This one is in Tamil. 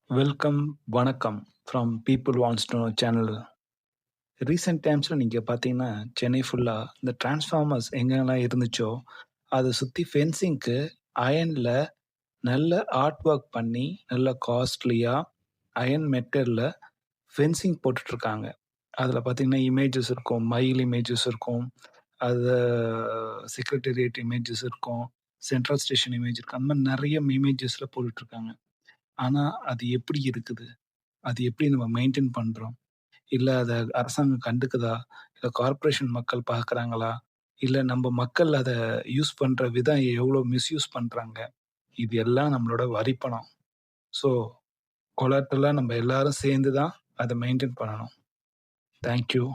வெல்கம், வணக்கம் from people wants to know channel. Recent டைம்ஸில் நீங்கள் பார்த்தீங்கன்னா, சென்னை ஃபுல்லாக இந்த டிரான்ஸ்ஃபார்மர்ஸ் எங்கெல்லாம் இருந்துச்சோ, அதை சுற்றி ஃபென்சிங்க்கு அயர்னில் நல்ல ஆர்ட் ஒர்க் பண்ணி, நல்ல காஸ்ட்லியாக அயர்ன் மெட்டீரியலில் ஃபென்சிங் போட்டுட்ருக்காங்க. அதில் பார்த்தீங்கன்னா, இமேஜஸ் இருக்கும், மயில் இமேஜஸ் இருக்கும், அது செக்ரட்டேரியட் இமேஜஸ் இருக்கும், சென்ட்ரல் ஸ்டேஷன் இமேஜ் இருக்கும். அந்த மாதிரி நிறைய இமேஜஸில் போட்டுட்ருக்காங்க. ஆனா, அது எப்படி இருக்குது? அது எப்படி நம்ம மெயின்டெயின் பண்றோம்? இல்ல அத அரசாங்கம் கண்டுக்குதா? இல்ல கார்ப்பரேஷன் மக்கள் பார்க்குறாங்களா? இல்ல நம்ப மக்கள் அத யூஸ் பண்ற விதம் எவ்ளோ மிஸ்யூஸ் பண்றாங்க? இது எல்லாம் நம்மளோட வரி பணம். ஸோ, கொலாட்ரலா நம்ம எல்லாரும் சேர்ந்து தான் அத மெயின்டெயின் பண்ணணும். Thank you.